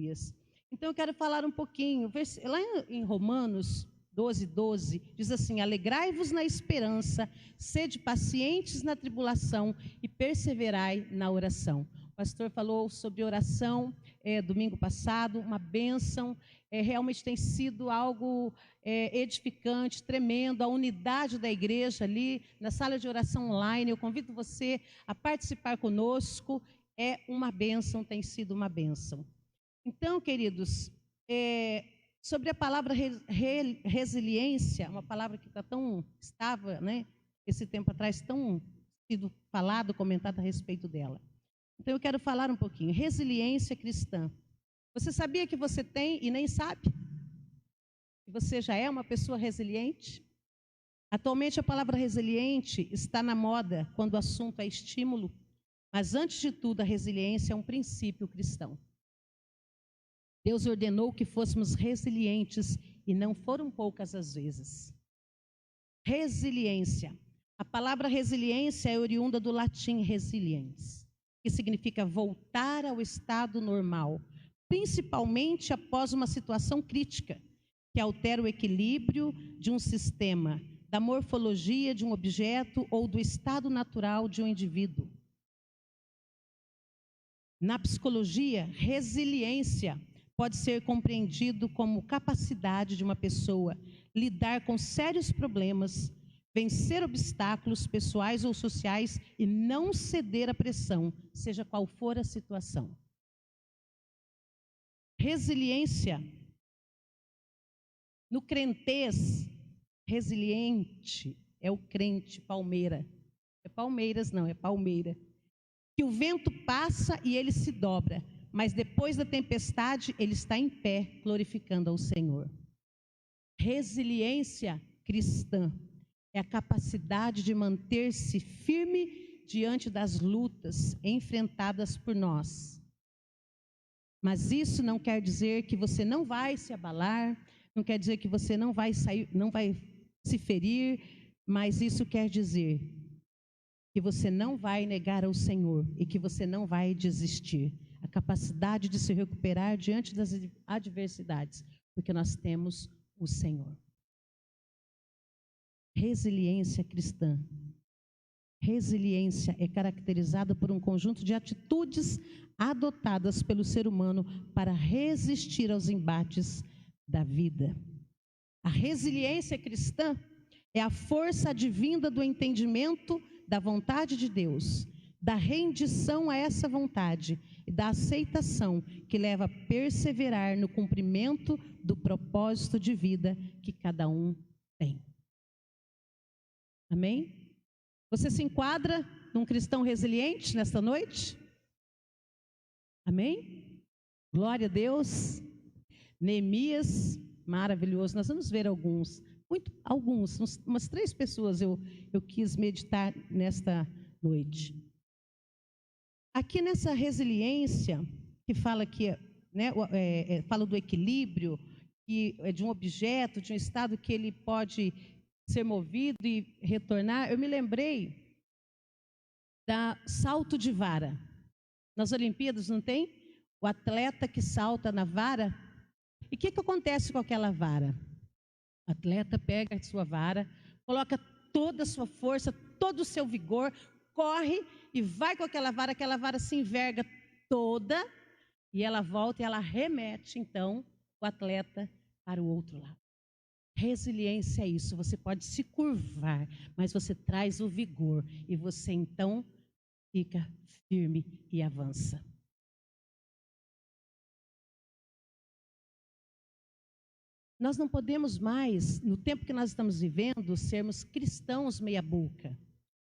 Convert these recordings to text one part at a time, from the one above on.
Neemias. Então eu quero falar um pouquinho, lá em Romanos 12:12, diz assim: alegrai-vos na esperança, sede pacientes na tribulação e perseverai na oração. O pastor falou sobre oração domingo passado, uma bênção, realmente tem sido algo edificante, tremendo, a unidade da igreja ali, na sala de oração online. Eu convido você a participar conosco, é uma bênção, tem sido uma bênção. Então, queridos, sobre a palavra resiliência, uma palavra que estava, né, esse tempo atrás, tão sido falado, comentado a respeito dela. Então, eu quero falar um pouquinho. Resiliência cristã. Você sabia que você tem e nem sabe? Que você já é uma pessoa resiliente? Atualmente, a palavra resiliente está na moda quando o assunto é estímulo, mas, antes de tudo, a resiliência é um princípio cristão. Deus ordenou que fôssemos resilientes e não foram poucas as vezes. Resiliência. A palavra resiliência é oriunda do latim resiliens, que significa voltar ao estado normal, principalmente após uma situação crítica, que altera o equilíbrio de um sistema, da morfologia de um objeto ou do estado natural de um indivíduo. Na psicologia, resiliência pode ser compreendido como capacidade de uma pessoa lidar com sérios problemas, vencer obstáculos pessoais ou sociais e não ceder à pressão, seja qual for a situação. Resiliência, no crentez, resiliente é o crente palmeira. É Palmeiras, não, é palmeira. Que o vento passa e ele se dobra, mas depois da tempestade ele está em pé, glorificando ao Senhor. Resiliência cristã é a capacidade de manter-se firme diante das lutas enfrentadas por nós. Mas isso não quer dizer que você não vai se abalar, não quer dizer que você não vai se ferir, mas isso quer dizer que você não vai negar ao Senhor e que você não vai desistir. A capacidade de se recuperar diante das adversidades, porque nós temos o Senhor. Resiliência cristã. Resiliência é caracterizada por um conjunto de atitudes adotadas pelo ser humano para resistir aos embates da vida. A resiliência cristã é a força advinda do entendimento da vontade de Deus, da rendição a essa vontade e da aceitação que leva a perseverar no cumprimento do propósito de vida que cada um tem. Amém? Você se enquadra num cristão resiliente nesta noite? Amém? Glória a Deus. Neemias, maravilhoso. Nós vamos ver alguns, umas 3 pessoas eu quis meditar nesta noite. Aqui nessa resiliência, que fala que, né, fala do equilíbrio, que é de um objeto, de um estado que ele pode ser movido e retornar, eu me lembrei da salto de vara. Nas Olimpíadas, não tem? O atleta que salta na vara. E o que acontece com aquela vara? O atleta pega a sua vara, coloca toda a sua força, todo o seu vigor, corre e vai com aquela vara se enverga toda e ela volta e ela remete, então, o atleta para o outro lado. Resiliência é isso, você pode se curvar, mas você traz o vigor e você então fica firme e avança. Nós não podemos mais, no tempo que nós estamos vivendo, sermos cristãos meia boca.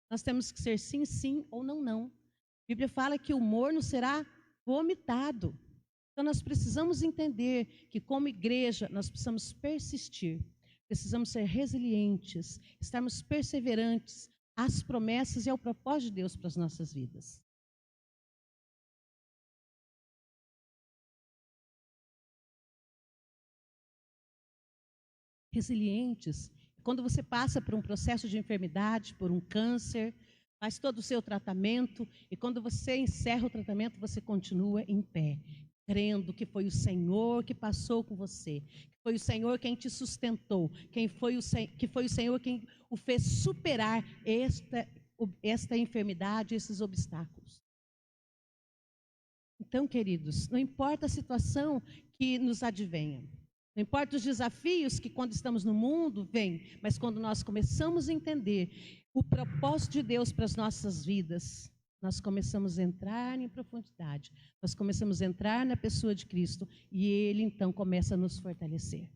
Nós temos que ser sim, sim ou não, não. A Bíblia fala que o morno será vomitado. Então nós precisamos entender que como igreja nós precisamos persistir. Precisamos ser resilientes, estarmos perseverantes às promessas e ao propósito de Deus para as nossas vidas. Resilientes, quando você passa por um processo de enfermidade, por um câncer, faz todo o seu tratamento e quando você encerra o tratamento, você continua em pé. crendo que foi o Senhor que passou com você, que foi o Senhor quem te sustentou, que foi o Senhor quem o fez superar esta enfermidade, esses obstáculos. Então, queridos, não importa a situação que nos advenha, não importa os desafios que quando estamos no mundo vêm, mas quando nós começamos a entender o propósito de Deus para as nossas vidas, nós começamos a entrar em profundidade, nós começamos a entrar na pessoa de Cristo e Ele então começa a nos fortalecer.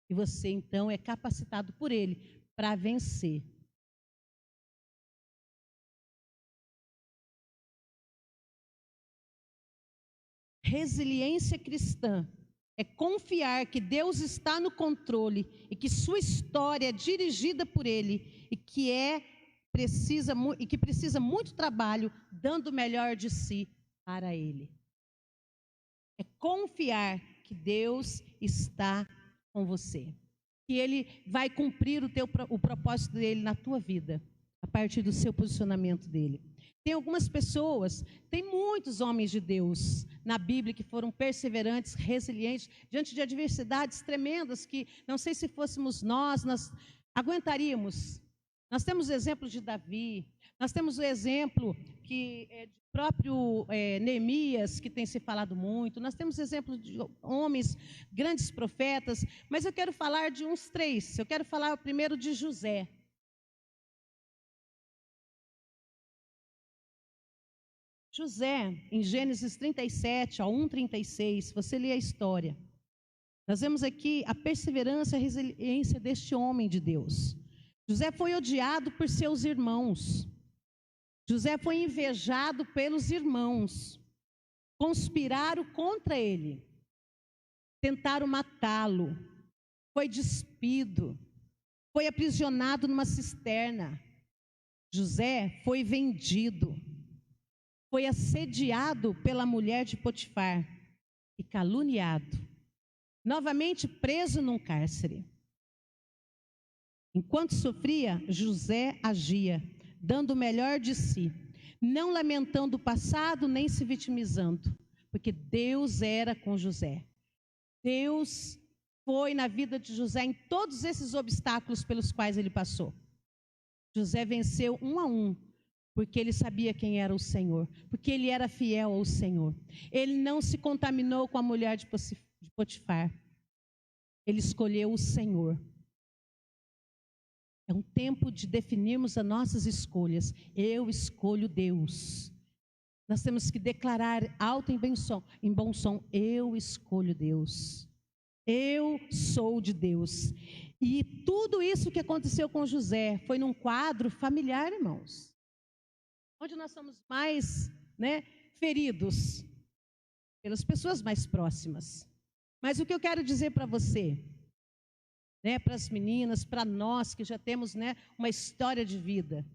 E você então é capacitado por Ele para vencer. Resiliência cristã é confiar que Deus está no controle e que sua história é dirigida por Ele e que precisa muito trabalho, dando o melhor de si para Ele. É confiar que Deus está com você, que Ele vai cumprir o propósito dEle na tua vida, a partir do seu posicionamento dEle. Tem algumas pessoas, tem muitos homens de Deus na Bíblia que foram perseverantes, resilientes, diante de adversidades tremendas que não sei se fôssemos nós aguentaríamos. Nós temos o exemplo de Davi, nós temos o exemplo de próprio Neemias, que tem se falado muito, nós temos exemplo de homens, grandes profetas, mas eu quero falar de uns 3. Eu quero falar primeiro de José. José, em Gênesis 37, 1:36, você lê a história. Nós vemos aqui a perseverança e a resiliência deste homem de Deus. José foi odiado por seus irmãos. José foi invejado pelos irmãos. Conspiraram contra ele. Tentaram matá-lo. Foi despido. Foi aprisionado numa cisterna. José foi vendido. Foi assediado pela mulher de Potifar e caluniado. Novamente preso num cárcere. Enquanto sofria, José agia, dando o melhor de si, não lamentando o passado nem se vitimizando, porque Deus era com José. Deus foi na vida de José em todos esses obstáculos pelos quais ele passou. José venceu um a um, porque ele sabia quem era o Senhor, porque ele era fiel ao Senhor. Ele não se contaminou com a mulher de Potifar. Ele escolheu o Senhor. É um tempo de definirmos as nossas escolhas. Eu escolho Deus. Nós temos que declarar alto em bom som, eu escolho Deus. Eu sou de Deus. E tudo isso que aconteceu com José foi num quadro familiar, irmãos. Onde nós somos mais, feridos pelas pessoas mais próximas. Mas o que eu quero dizer para você, para as meninas, para nós que já temos, uma história de vida,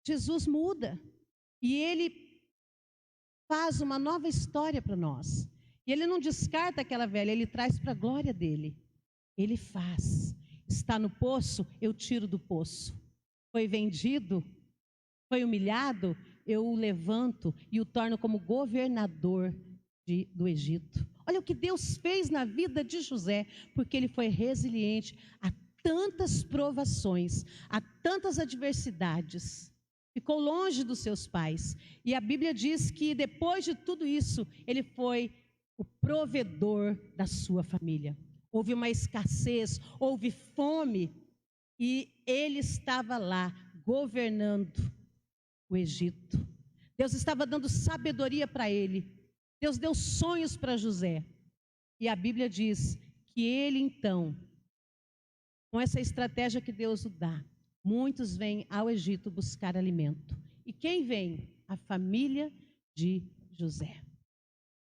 Jesus muda e Ele faz uma nova história para nós. E Ele não descarta aquela velha, Ele traz para a glória dEle. Ele faz. Está no poço, eu tiro do poço. Foi vendido, foi humilhado, eu o levanto e o torno como governador do Egito. Olha o que Deus fez na vida de José, porque ele foi resiliente a tantas provações, a tantas adversidades. Ficou longe dos seus pais. E a Bíblia diz que depois de tudo isso, ele foi o provedor da sua família. Houve uma escassez, houve fome, e ele estava lá governando o Egito. Deus estava dando sabedoria para ele. Deus deu sonhos para José. E a Bíblia diz que ele então, com essa estratégia que Deus o dá, muitos vêm ao Egito buscar alimento. E quem vem? A família de José.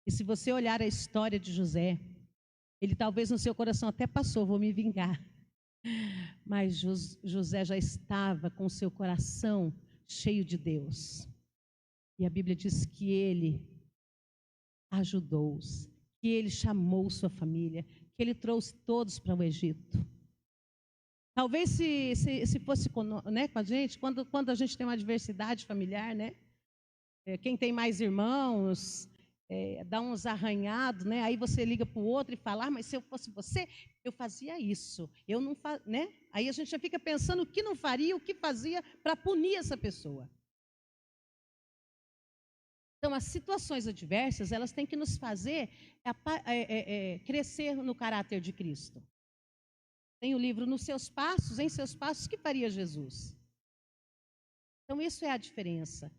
E se você olhar a história de José, ele talvez no seu coração até passou, vou me vingar. Mas José já estava com o seu coração cheio de Deus. E a Bíblia diz que ele ajudou-os, que ele chamou sua família, que ele trouxe todos para o Egito. Talvez se fosse com a gente, quando a gente tem uma adversidade familiar, quem tem mais irmãos, dá uns arranhados, né? Aí você liga para o outro e fala, mas se eu fosse você, eu fazia isso. Eu não né? Aí a gente já fica pensando o que não faria, o que fazia para punir essa pessoa. Então, as situações adversas, elas têm que nos fazer crescer no caráter de Cristo. Tem o livro Nos Seus Passos, em Seus Passos, que faria Jesus? Então, isso é a diferença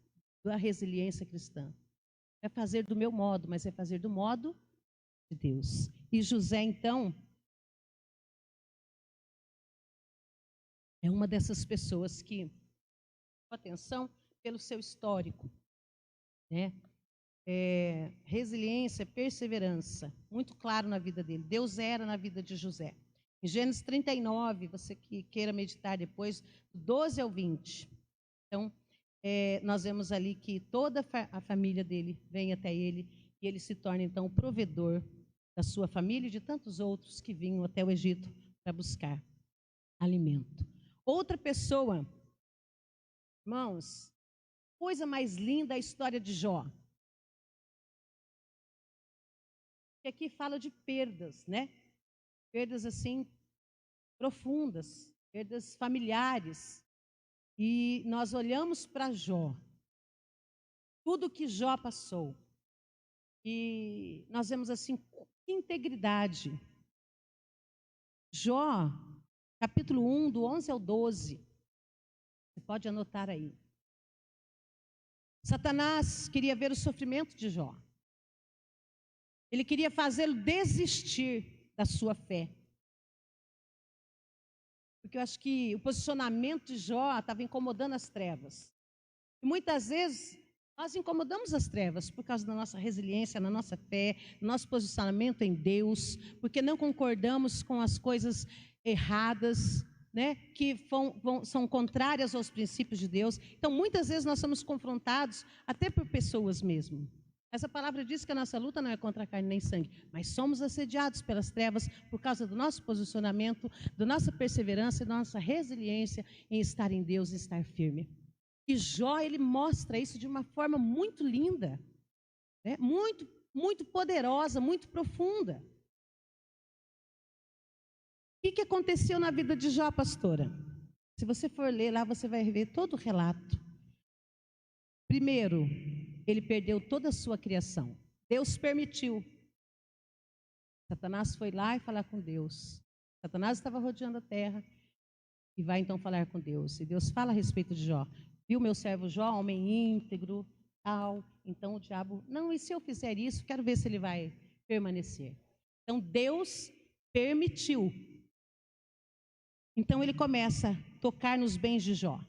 da resiliência cristã. É fazer do meu modo, mas é fazer do modo de Deus. E José, então, é uma dessas pessoas que, com atenção, pelo seu histórico, né? Resiliência, perseverança, muito claro na vida dele. Deus era na vida de José. Em Gênesis 39, você que queira meditar depois, do 12 ao 20. Então, nós vemos ali que toda a família dele vem até ele e ele se torna, então, o provedor da sua família e de tantos outros que vinham até o Egito para buscar alimento. Outra pessoa, irmãos, coisa mais linda a história de Jó. Que aqui fala de perdas, né? Perdas assim profundas, perdas familiares. E nós olhamos para Jó, tudo que Jó passou, e nós vemos assim, integridade. Jó, capítulo 1, do 11 ao 12, você pode anotar aí. Satanás queria ver o sofrimento de Jó. Ele queria fazê-lo desistir da sua fé. Porque eu acho que o posicionamento de Jó estava incomodando as trevas. E muitas vezes nós incomodamos as trevas por causa da nossa resiliência, na nossa fé, nosso posicionamento em Deus, porque não concordamos com as coisas erradas, né, que são contrárias aos princípios de Deus. Então, muitas vezes nós somos confrontados até por pessoas mesmo. Essa palavra diz que a nossa luta não é contra a carne nem sangue, mas somos assediados pelas trevas por causa do nosso posicionamento, da nossa perseverança e da nossa resiliência em estar em Deus e estar firme. E Jó, ele mostra isso de uma forma muito linda, né? Muito, muito poderosa, muito profunda. O que aconteceu na vida de Jó, pastora? Se você for ler lá, você vai ver todo o relato. Primeiro, ele perdeu toda a sua criação. Deus permitiu. Satanás foi lá e falar com Deus. Satanás estava rodeando a terra e vai então falar com Deus. E Deus fala a respeito de Jó. Viu meu servo Jó, homem íntegro, tal. Então o diabo, não, e se eu fizer isso, quero ver se ele vai permanecer. Então Deus permitiu. Então ele começa a tocar nos bens de Jó.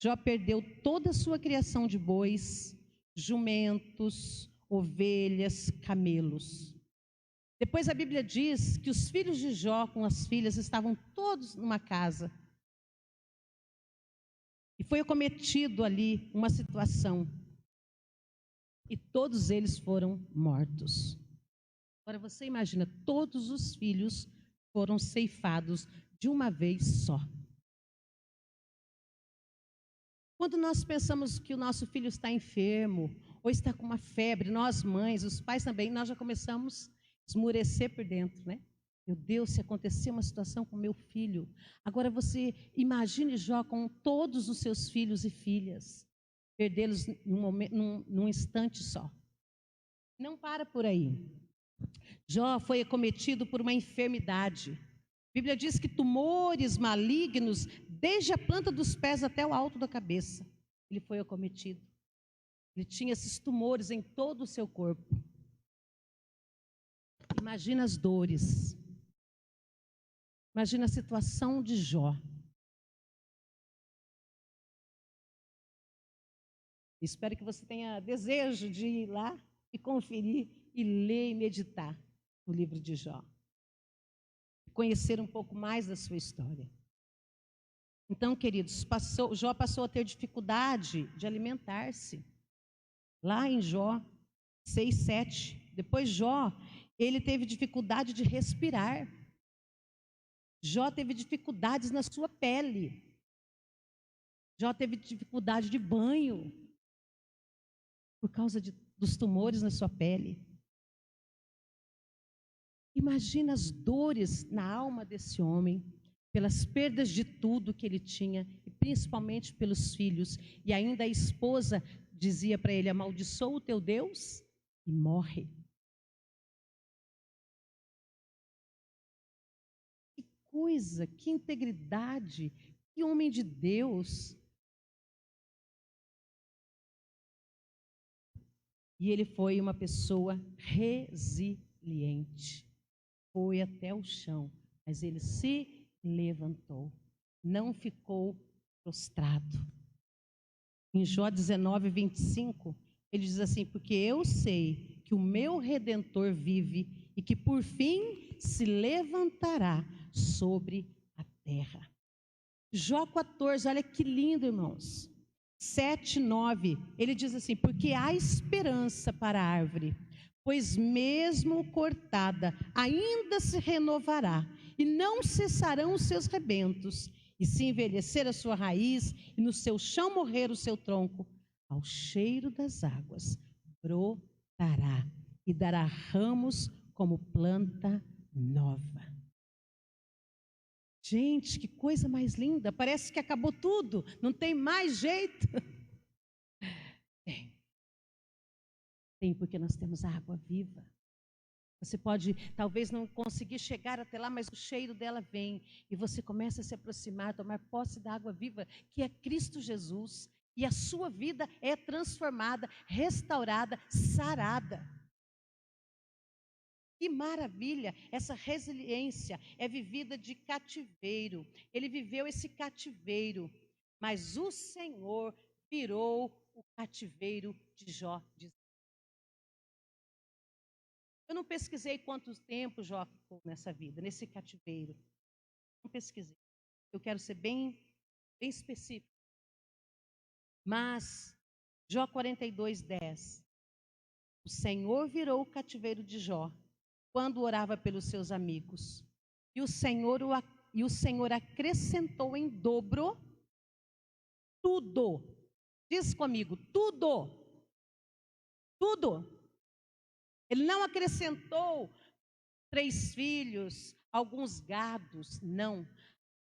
Jó perdeu toda a sua criação de bois, jumentos, ovelhas, camelos. Depois a Bíblia diz que os filhos de Jó com as filhas estavam todos numa casa. E foi cometido ali uma situação. E todos eles foram mortos. Agora você imagina, todos os filhos foram ceifados de uma vez só. Quando nós pensamos que o nosso filho está enfermo, ou está com uma febre, nós mães, os pais também, nós já começamos a esmurecer por dentro, né? Meu Deus, se acontecer uma situação com meu filho. Agora você imagine Jó com todos os seus filhos e filhas, perdê-los num instante só. Não para por aí. Jó foi acometido por uma enfermidade. A Bíblia diz que tumores malignos, desde a planta dos pés até o alto da cabeça, ele foi acometido. Ele tinha esses tumores em todo o seu corpo. Imagina as dores. Imagina a situação de Jó. Espero que você tenha desejo de ir lá e conferir e ler e meditar no livro de Jó. Conhecer um pouco mais da sua história. Então, queridos, Jó passou a ter dificuldade de alimentar-se. Lá em Jó 6, 7. Depois Jó, ele teve dificuldade de respirar. Jó teve dificuldades na sua pele. Jó teve dificuldade de banho. por causa dos tumores na sua pele. Imagina as dores na alma desse homem, pelas perdas de tudo que ele tinha, e principalmente pelos filhos. E ainda a esposa dizia para ele: amaldiçoa o teu Deus e morre. Que coisa, que integridade, que homem de Deus. E ele foi uma pessoa resiliente. Foi até o chão, mas ele se levantou, não ficou prostrado. Em Jó 19, 25, ele diz assim: porque eu sei que o meu Redentor vive e que por fim se levantará sobre a terra. Jó 14, olha que lindo, irmãos. 7, 9, ele diz assim: porque há esperança para a árvore, pois mesmo cortada, ainda se renovará, e não cessarão os seus rebentos, e se envelhecer a sua raiz, e no seu chão morrer o seu tronco, ao cheiro das águas brotará, e dará ramos como planta nova. Gente, que coisa mais linda, parece que acabou tudo, não tem mais jeito. Tem, porque nós temos a água viva. Você pode talvez não conseguir chegar até lá, mas o cheiro dela vem, e você começa a se aproximar, tomar posse da água viva, que é Cristo Jesus, e a sua vida é transformada, restaurada, sarada. Que maravilha, essa resiliência é vivida de cativeiro. Ele viveu esse cativeiro, mas o Senhor virou o cativeiro de Jó. Eu não pesquisei quanto tempo Jó ficou nessa vida, nesse cativeiro. Não pesquisei. Eu quero ser bem específico. Mas, Jó 42, 10. O Senhor virou o cativeiro de Jó quando orava pelos seus amigos. E o Senhor acrescentou em dobro tudo. Diz comigo, tudo. Tudo. Ele não acrescentou 3 filhos, alguns gados, não.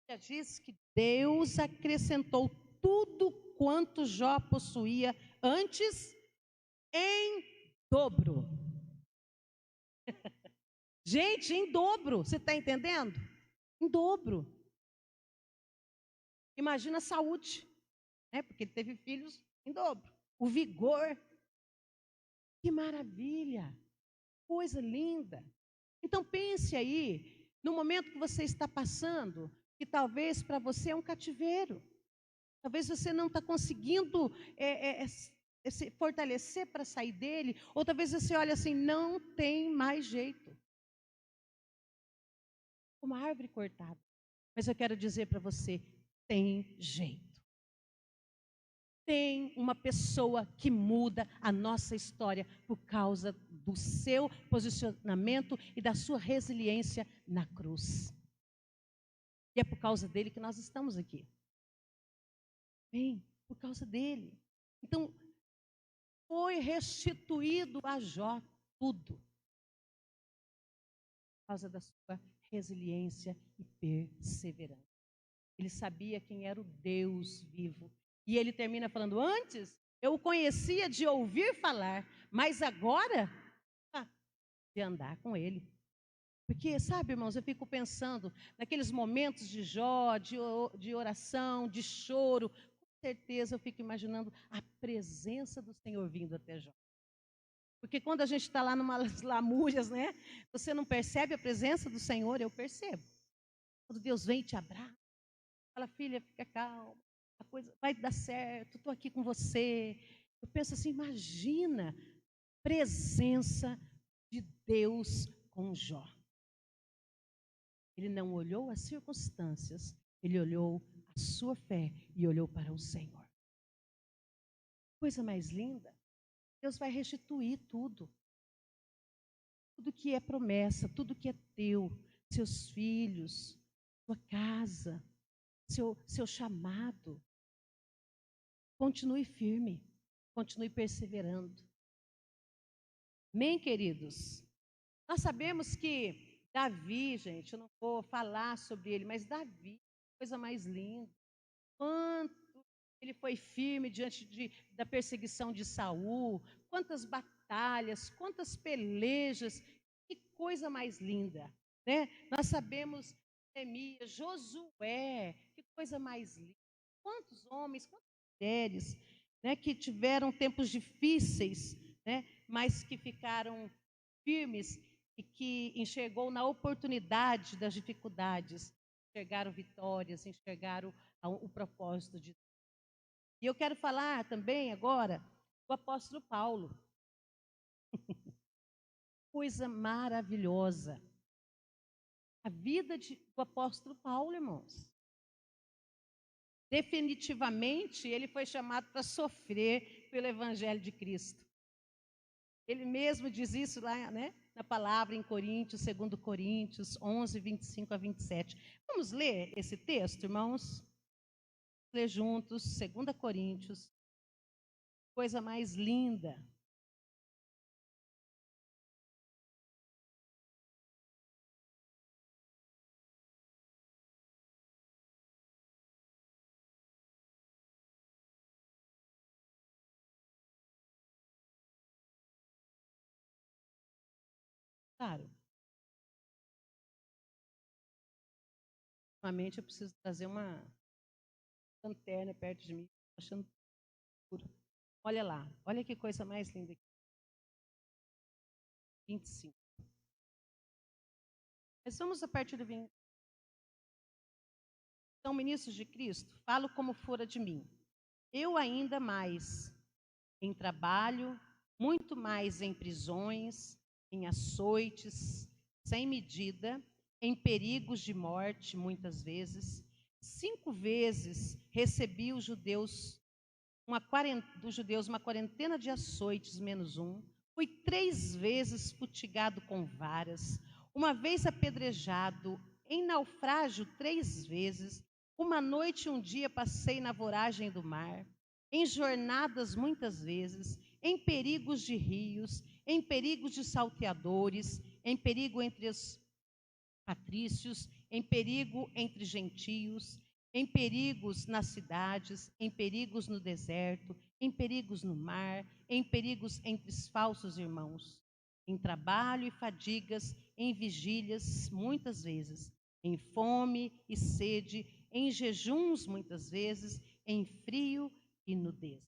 Já diz que Deus acrescentou tudo quanto Jó possuía antes em dobro. Gente, em dobro, você está entendendo? Em dobro. Imagina a saúde, né? Porque ele teve filhos em dobro. O vigor. Que maravilha, coisa linda. Então pense aí, no momento que você está passando, que talvez para você é um cativeiro. Talvez você não está conseguindo se fortalecer para sair dele, ou talvez você olhe assim, não tem mais jeito. Uma árvore cortada. Mas eu quero dizer para você, tem jeito. Tem uma pessoa que muda a nossa história por causa do seu posicionamento e da sua resiliência na cruz. E é por causa dele que nós estamos aqui. Bem, por causa dele. Então, foi restituído a Jó tudo. Por causa da sua resiliência e perseverança. Ele sabia quem era o Deus vivo. E ele termina falando, antes eu o conhecia de ouvir falar, mas agora, de andar com ele. Porque, sabe, irmãos, eu fico pensando naqueles momentos de Jó, de oração, de choro. Com certeza eu fico imaginando a presença do Senhor vindo até Jó. Porque quando a gente está lá numas lamúrias, né? Você não percebe a presença do Senhor, eu percebo. Quando Deus vem e te abraça, fala, filha, fica calma, a coisa vai dar certo, estou aqui com você. Eu penso assim, imagina a presença de Deus com Jó. Ele não olhou as circunstâncias, ele olhou a sua fé e olhou para o Senhor. Coisa mais linda, Deus vai restituir tudo. Tudo que é promessa, tudo que é teu, seus filhos, sua casa, seu chamado. Continue firme. Continue perseverando. Amém, queridos? Nós sabemos que Davi, gente, eu não vou falar sobre ele, mas Davi, coisa mais linda. Quanto ele foi firme diante da perseguição de Saul, quantas batalhas, quantas pelejas, que coisa mais linda, né? Nós sabemos Neemias, Josué, que coisa mais linda. Quantos homens, quantas mulheres, né, que tiveram tempos difíceis, né, mas que ficaram firmes e que enxergou na oportunidade das dificuldades, enxergaram vitórias, enxergaram o propósito de Deus. E eu quero falar também agora do apóstolo Paulo. Coisa maravilhosa. A vida do apóstolo Paulo, irmãos. Definitivamente, ele foi chamado para sofrer pelo evangelho de Cristo. Ele mesmo diz isso lá, né, na palavra em Coríntios, 2 Coríntios 11, 25 a 27. Vamos ler esse texto, irmãos? Ler juntos, 2 Coríntios. Coisa mais linda. Claro. Ultimamente eu preciso trazer uma lanterna perto de mim, achando escuro. Olha lá, olha que coisa mais linda aqui. 25. Mas vamos a partir do 20. São ministros de Cristo, falo como fora de mim. Eu ainda mais em trabalho, muito mais em prisões, em açoites, sem medida, em perigos de morte, muitas vezes. 5 vezes recebi dos judeus uma quarentena de açoites, menos um. Fui 3 vezes futigado com varas, uma vez apedrejado, em naufrágio 3 vezes. Uma noite e um dia passei na voragem do mar, em jornadas muitas vezes, em perigos de rios, em perigos de salteadores, em perigo entre os patrícios, em perigo entre gentios, em perigos nas cidades, em perigos no deserto, em perigos no mar, em perigos entre os falsos irmãos, em trabalho e fadigas, em vigílias muitas vezes, em fome e sede, em jejuns muitas vezes, em frio e nudez.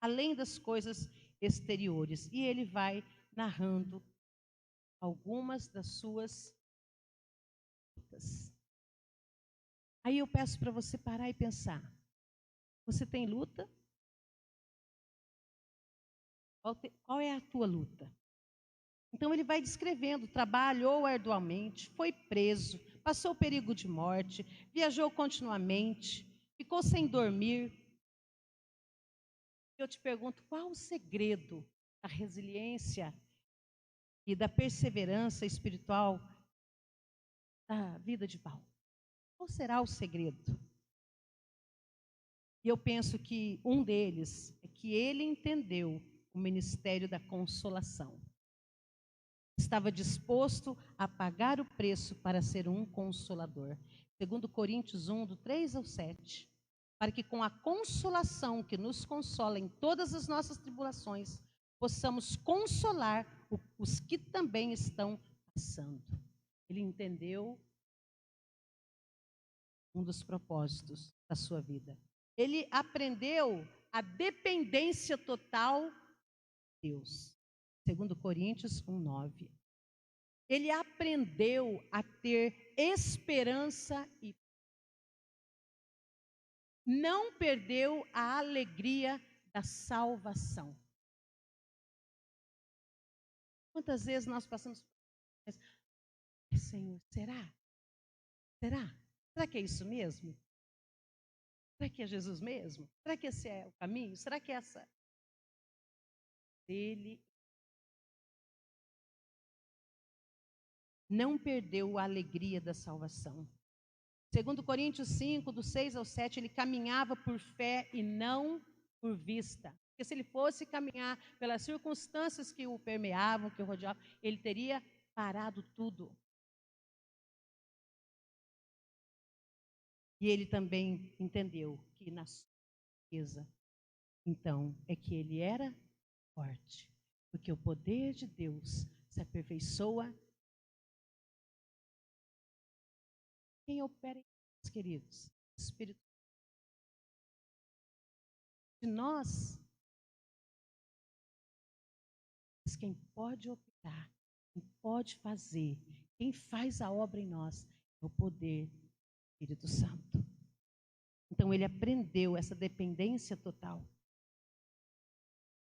Além das coisas exteriores. E ele vai narrando algumas das suas lutas. Aí eu peço para você parar e pensar. Você tem luta? Qual é a tua luta? Então ele vai descrevendo, trabalhou arduamente, foi preso, passou perigo de morte, viajou continuamente, ficou sem dormir. Eu te pergunto, qual o segredo da resiliência e da perseverança espiritual da vida de Paulo? Qual será o segredo? E eu penso que um deles é que ele entendeu o ministério da consolação. Estava disposto a pagar o preço para ser um consolador. 2 Coríntios 1, do 3 ao 7. Para que com a consolação que nos consola em todas as nossas tribulações, possamos consolar os que também estão passando. Ele entendeu um dos propósitos da sua vida. Ele aprendeu a dependência total de Deus. 2 Coríntios 1, 9. Ele aprendeu a ter esperança e não perdeu a alegria da salvação. Quantas vezes nós passamos por isso? Senhor, será? Será? Será que é isso mesmo? Será que é Jesus mesmo? Será que esse é o caminho? Será que essa? Ele não perdeu a alegria da salvação. 2 Coríntios 5, do 6 ao 7, ele caminhava por fé e não por vista. Porque se ele fosse caminhar pelas circunstâncias que o permeavam, que o rodeavam, ele teria parado tudo. E ele também entendeu que na sua fraqueza, então, é que ele era forte. Porque o poder de Deus se aperfeiçoa. Quem opera em nós, queridos? O Espírito de nós. Mas quem pode operar, quem pode fazer, quem faz a obra em nós, é o poder do Espírito Santo. Então ele aprendeu essa dependência total.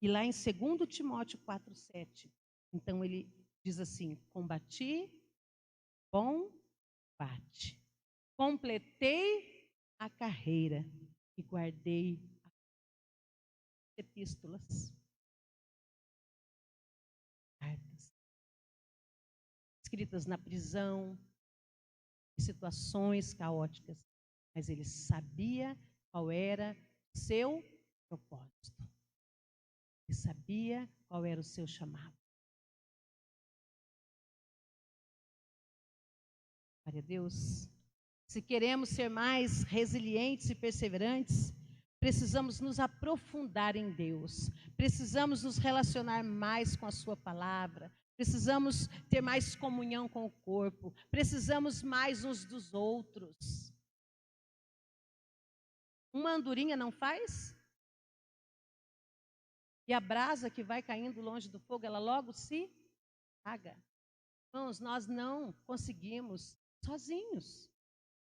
E lá em 2 Timóteo 4,7, então ele diz assim: combati, bom combate, completei a carreira e guardei as epístolas, cartas, escritas na prisão, em situações caóticas, mas ele sabia qual era o seu propósito. Ele sabia qual era o seu chamado. Glória a Deus. Se queremos ser mais resilientes e perseverantes, precisamos nos aprofundar em Deus. Precisamos nos relacionar mais com a sua palavra. Precisamos ter mais comunhão com o corpo. Precisamos mais uns dos outros. Uma andorinha não faz? E a brasa que vai caindo longe do fogo, ela logo se apaga. Irmãos, nós não conseguimos sozinhos.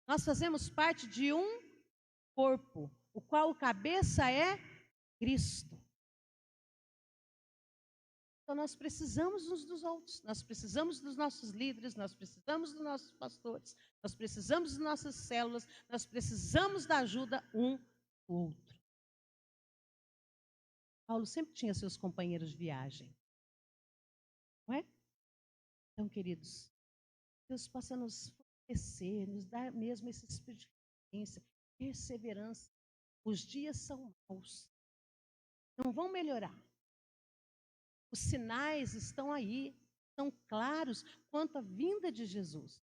Nós fazemos parte de um corpo, o qual o cabeça é Cristo. Então nós precisamos uns dos outros, nós precisamos dos nossos líderes, nós precisamos dos nossos pastores, nós precisamos das nossas células, nós precisamos da ajuda um do outro. Paulo sempre tinha seus companheiros de viagem, não é? Então, queridos, Deus possa nos fortalecer, nos dar mesmo esse espírito de resiliência, perseverança. Os dias são maus, não vão melhorar. Os sinais estão aí, são claros quanto à vinda de Jesus.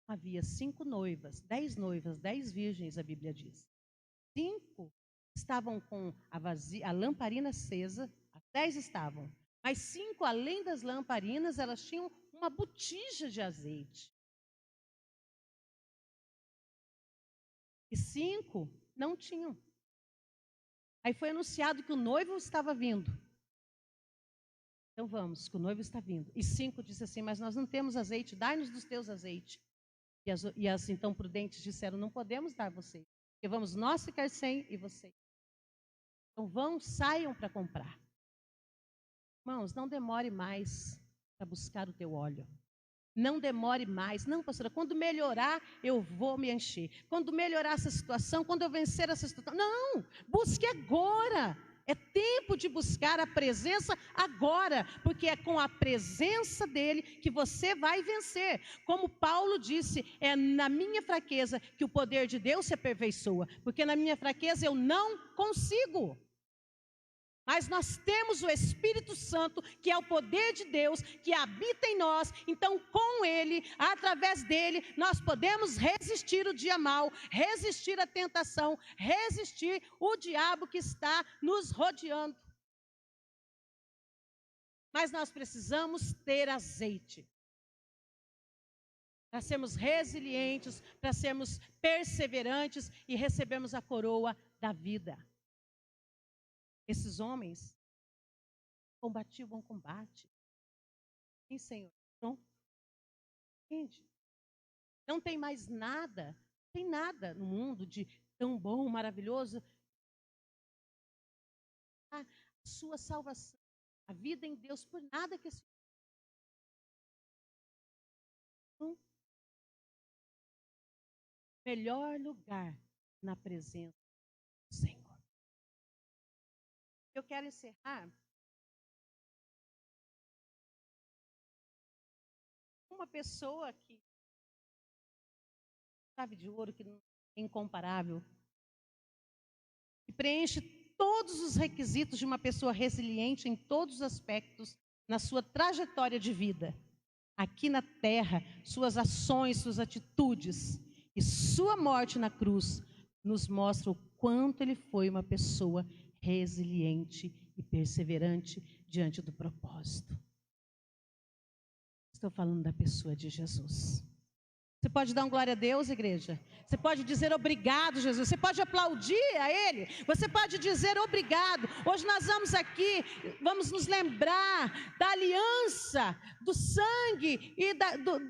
Havia 5 noivas, 10 noivas, 10 virgens, a Bíblia diz. 5 estavam com a lamparina acesa, as 10 estavam. Mas 5, além das lamparinas, elas tinham uma botija de azeite. E 5 não tinham. Aí foi anunciado que o noivo estava vindo. Então vamos, que o noivo está vindo. E 5 disse assim: mas nós não temos azeite, dai-nos dos teus azeites. E as então prudentes disseram: não podemos dar vocês, porque vamos nós ficar sem e vocês. Então vão, saiam para comprar. Irmãos, não demore mais para buscar o teu óleo. Não demore mais. Não, pastora, quando melhorar, eu vou me encher. Quando melhorar essa situação, quando eu vencer essa situação. Não, busque agora. É tempo de buscar a presença agora, porque é com a presença dele que você vai vencer. Como Paulo disse, é na minha fraqueza que o poder de Deus se aperfeiçoa, porque na minha fraqueza eu não consigo. Mas nós temos o Espírito Santo, que é o poder de Deus, que habita em nós. Então, com Ele, através dele, nós podemos resistir o dia mau, resistir a tentação, resistir o diabo que está nos rodeando. Mas nós precisamos ter azeite, para sermos resilientes, para sermos perseverantes e recebermos a coroa da vida. Esses homens combatiam o bom combate. Sim, Senhor. Não. Entende? Não tem mais nada, não tem nada no mundo de tão bom, maravilhoso. A sua salvação, a vida em Deus, por nada que esse melhor lugar na presença do Senhor. Eu quero encerrar uma pessoa que chave de ouro, que é incomparável, que preenche todos os requisitos de uma pessoa resiliente em todos os aspectos na sua trajetória de vida. Aqui na terra, suas ações, suas atitudes e sua morte na cruz nos mostram o quanto ele foi uma pessoa resiliente e perseverante diante do propósito. Estou falando da pessoa de Jesus. Você pode dar um glória a Deus, igreja? Você pode dizer obrigado, Jesus. Você pode aplaudir a Ele. Você pode dizer obrigado. Hoje nós vamos aqui, vamos nos lembrar da aliança, do sangue e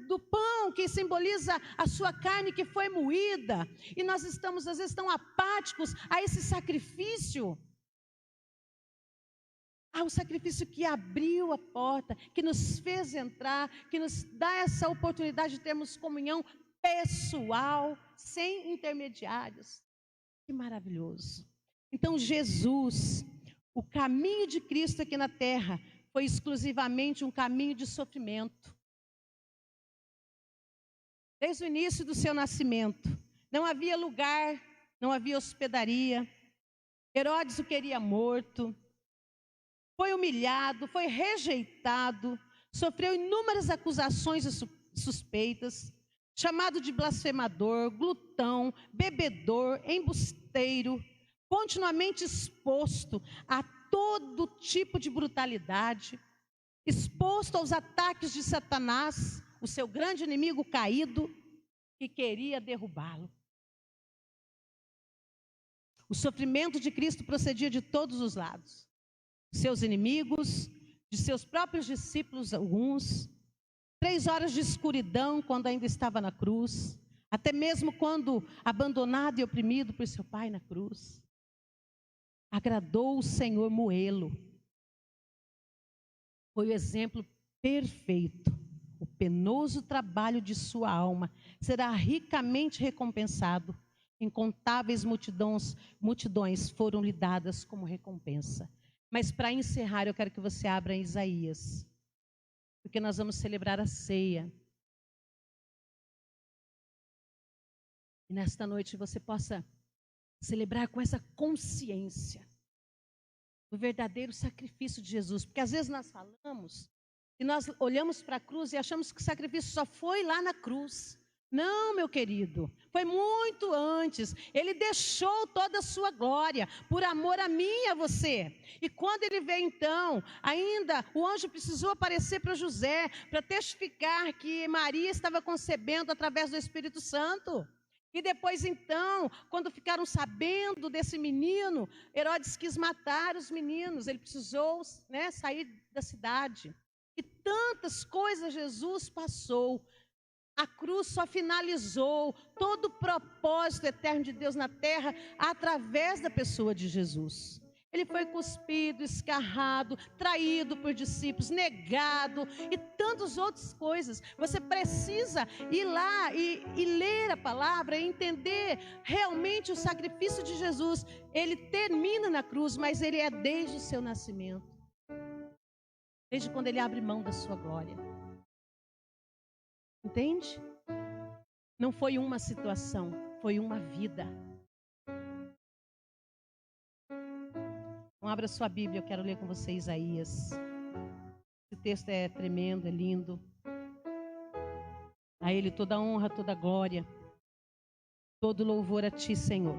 do pão que simboliza a sua carne que foi moída. E nós estamos, às vezes, tão apáticos a esse sacrifício. O sacrifício que abriu a porta, que nos fez entrar, que nos dá essa oportunidade de termos comunhão pessoal, sem intermediários. Que maravilhoso. Então Jesus, o caminho de Cristo aqui na terra, foi exclusivamente um caminho de sofrimento. Desde o início do seu nascimento, não havia lugar, não havia hospedaria. Herodes o queria morto. Foi humilhado, foi rejeitado, sofreu inúmeras acusações e suspeitas, chamado de blasfemador, glutão, bebedor, embusteiro, continuamente exposto a todo tipo de brutalidade, exposto aos ataques de Satanás, o seu grande inimigo caído, que queria derrubá-lo. O sofrimento de Cristo procedia de todos os lados. Seus inimigos, de seus próprios discípulos alguns, 3 horas de escuridão quando ainda estava na cruz, até mesmo quando abandonado e oprimido por seu pai na cruz. Agradou o Senhor moê-lo. Foi o exemplo perfeito. O penoso trabalho de sua alma será ricamente recompensado. Incontáveis multidões foram lhe dadas como recompensa. Mas para encerrar, eu quero que você abra em Isaías, porque nós vamos celebrar a ceia. E nesta noite você possa celebrar com essa consciência do verdadeiro sacrifício de Jesus. Porque às vezes nós falamos e nós olhamos para a cruz e achamos que o sacrifício só foi lá na cruz. Não, meu querido, foi muito antes. Ele deixou toda a sua glória por amor a mim e a você. E quando ele veio então, ainda o anjo precisou aparecer para José, para testificar que Maria estava concebendo através do Espírito Santo. E depois então, quando ficaram sabendo desse menino, Herodes quis matar os meninos. Ele precisou, sair da cidade. E tantas coisas Jesus passou. A cruz só finalizou todo o propósito eterno de Deus na terra através da pessoa de Jesus. Ele foi cuspido, escarrado, traído por discípulos, negado e tantas outras coisas. Você precisa ir lá e ler a palavra e entender realmente o sacrifício de Jesus. Ele termina na cruz, mas ele é desde o seu nascimento. Desde quando ele abre mão da sua glória. Entende? Não foi uma situação, foi uma vida. Então, abra sua Bíblia, eu quero ler com você Isaías. Esse texto é tremendo, é lindo. A Ele toda honra, toda glória, todo louvor a Ti, Senhor.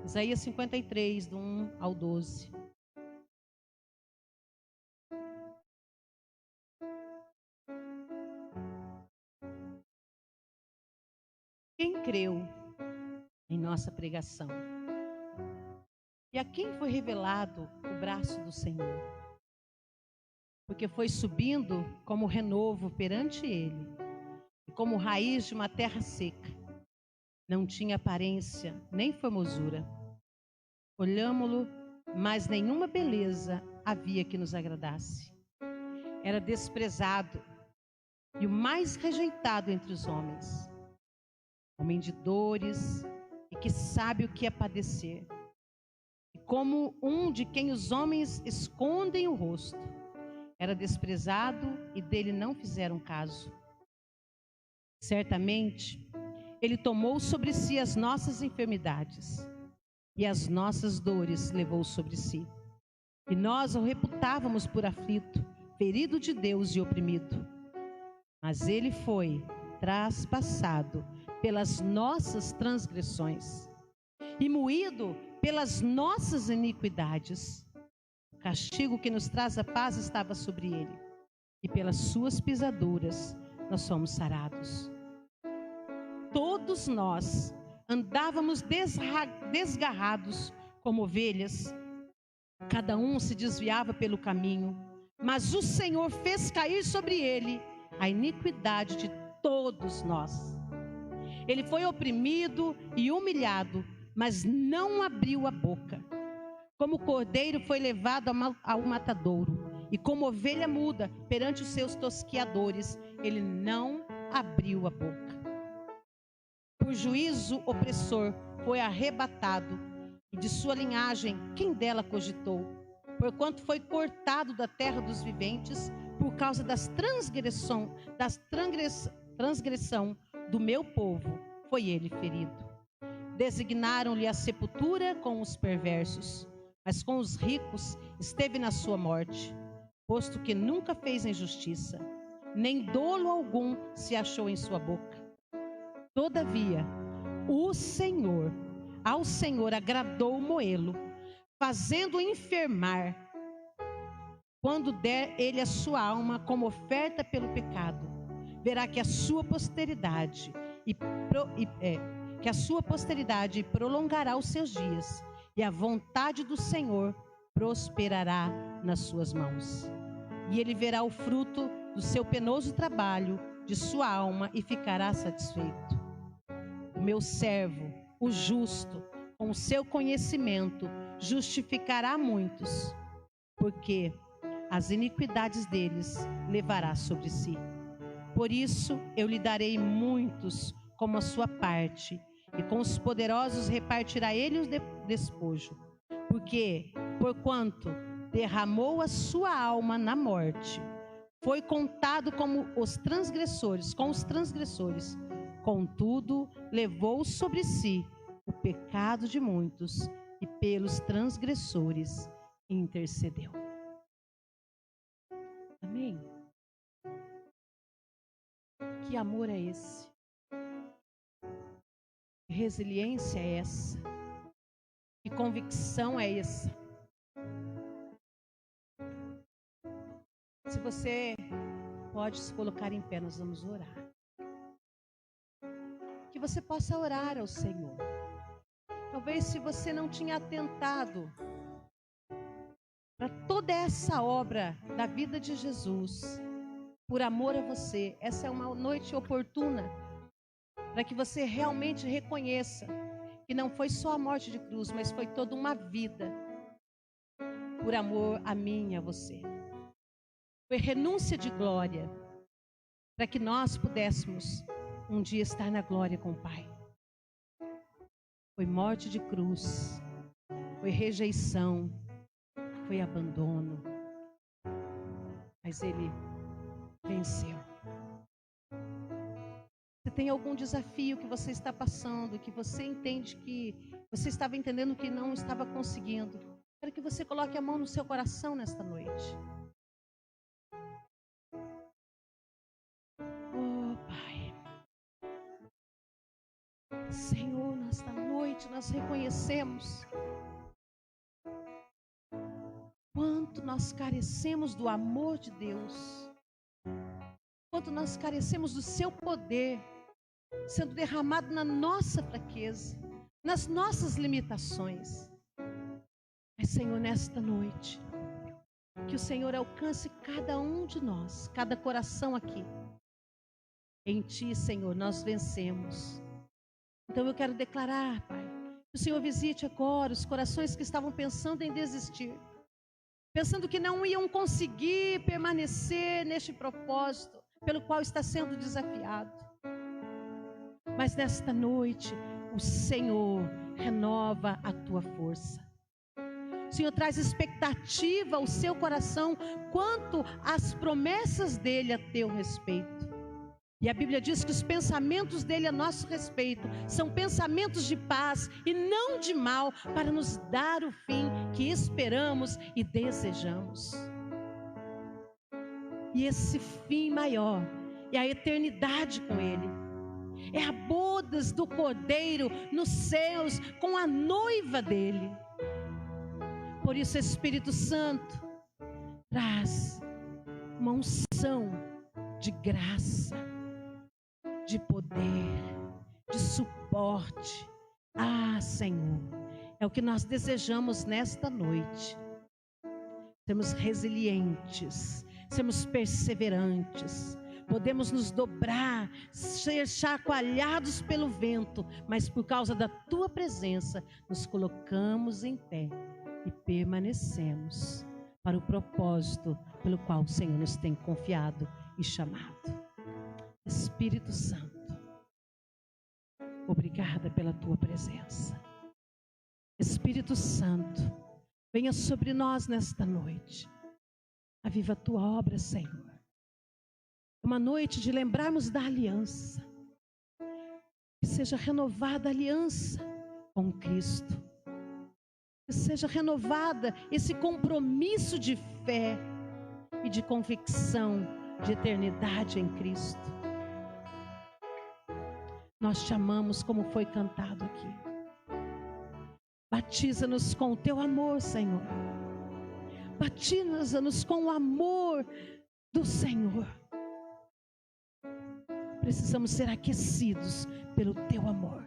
Isaías 53, do 1 ao 12. Quem creu em nossa pregação? E a quem foi revelado o braço do Senhor? Porque foi subindo como renovo perante Ele, e como raiz de uma terra seca. Não tinha aparência, nem formosura. Olhámo-lo, mas nenhuma beleza havia que nos agradasse. Era desprezado e o mais rejeitado entre os homens. Homem de dores e que sabe o que é padecer. E como um de quem os homens escondem o rosto. Era desprezado e dele não fizeram caso. Certamente, Ele tomou sobre si as nossas enfermidades e as nossas dores levou sobre si. E nós o reputávamos por aflito, ferido de Deus e oprimido. Mas ele foi traspassado pelas nossas transgressões e moído pelas nossas iniquidades. O castigo que nos traz a paz estava sobre ele, e pelas suas pisaduras nós somos sarados. Todos nós andávamos desgarrados como ovelhas, cada um se desviava pelo caminho, mas o Senhor fez cair sobre ele a iniquidade de todos nós. Ele foi oprimido e humilhado, mas não abriu a boca. Como cordeiro foi levado ao matadouro, e como ovelha muda perante os seus tosquiadores, ele não abriu a boca. Por juízo opressor foi arrebatado, e de sua linhagem quem dela cogitou? Porquanto foi cortado da terra dos viventes, por causa das transgressão do meu povo, foi ele ferido. Designaram-lhe a sepultura com os perversos, mas com os ricos esteve na sua morte, posto que nunca fez injustiça, nem dolo algum se achou em sua boca. Todavia, ao Senhor agradou moê-lo, fazendo enfermar, quando der ele a sua alma como oferta pelo pecado. Verá que a sua posteridade prolongará os seus dias, e a vontade do Senhor prosperará nas suas mãos. E ele verá o fruto do seu penoso trabalho, de sua alma, e ficará satisfeito. O meu servo, o justo, com o seu conhecimento, justificará muitos, porque as iniquidades deles levará sobre si. Por isso eu lhe darei muitos como a sua parte, e com os poderosos repartirá ele o despojo. Porquanto derramou a sua alma na morte, foi contado com os transgressores, contudo levou sobre si o pecado de muitos, e pelos transgressores intercedeu. Amém? Que amor é esse? Que resiliência é essa? Que convicção é essa? Se você pode se colocar em pé, nós vamos orar. Que você possa orar ao Senhor. Talvez se você não tinha atentado para toda essa obra da vida de Jesus, por amor a você, essa é uma noite oportuna para que você realmente reconheça que não foi só a morte de cruz, mas foi toda uma vida por amor a mim e a você. Foi renúncia de glória para que nós pudéssemos um dia estar na glória com o Pai. Foi morte de cruz, foi rejeição, foi abandono, mas Ele venceu. Se tem algum desafio que você está passando, que você entende que você estava entendendo que não estava conseguindo, quero que você coloque a mão no seu coração nesta noite. Oh, Pai. Senhor, nesta noite nós reconhecemos quanto nós carecemos do amor de Deus, quanto nós carecemos do seu poder sendo derramado na nossa fraqueza, nas nossas limitações. Mas, Senhor, nesta noite, que o Senhor alcance cada um de nós, cada coração aqui. Em Ti, Senhor, nós vencemos. Então eu quero declarar, Pai, que o Senhor visite agora os corações que estavam pensando em desistir, pensando que não iam conseguir permanecer neste propósito pelo qual está sendo desafiado. Mas nesta noite, o Senhor renova a tua força. O Senhor traz expectativa ao seu coração quanto às promessas dele a teu respeito. E a Bíblia diz que os pensamentos dele a nosso respeito são pensamentos de paz e não de mal, para nos dar o fim que esperamos e desejamos. E esse fim maior é a eternidade com ele. É a bodas do Cordeiro nos céus com a noiva dele. Por isso, Espírito Santo traz uma unção de graça, de poder, de suporte. Ah, Senhor, é o que nós desejamos nesta noite. Sermos resilientes, sermos perseverantes, podemos nos dobrar, ser chacoalhados pelo vento, mas por causa da Tua presença, nos colocamos em pé e permanecemos para o propósito pelo qual o Senhor nos tem confiado e chamado. Espírito Santo, obrigada pela Tua presença. Espírito Santo, venha sobre nós nesta noite. Aviva a Tua obra, Senhor. Uma noite de lembrarmos da aliança. Que seja renovada a aliança com Cristo. Que seja renovada esse compromisso de fé e de convicção de eternidade em Cristo. Nós te amamos como foi cantado aqui. Batiza-nos com o Teu amor, Senhor. Batiza-nos com o amor do Senhor. Precisamos ser aquecidos pelo Teu amor.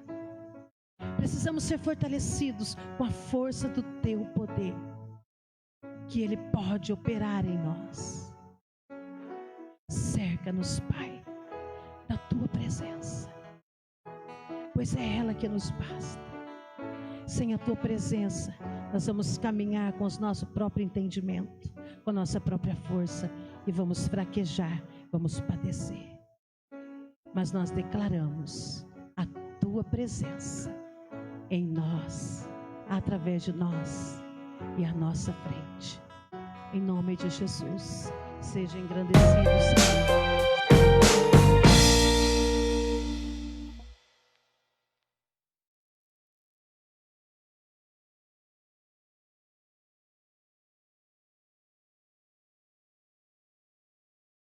Precisamos ser fortalecidos com a força do Teu poder, que Ele pode operar em nós. Cerca-nos, Pai, da Tua presença, pois é ela que nos basta. Sem a Tua presença, nós vamos caminhar com o nosso próprio entendimento, com a nossa própria força, e vamos fraquejar, vamos padecer. Mas nós declaramos a Tua presença em nós, através de nós e à nossa frente. Em nome de Jesus, seja engrandecido, Senhor.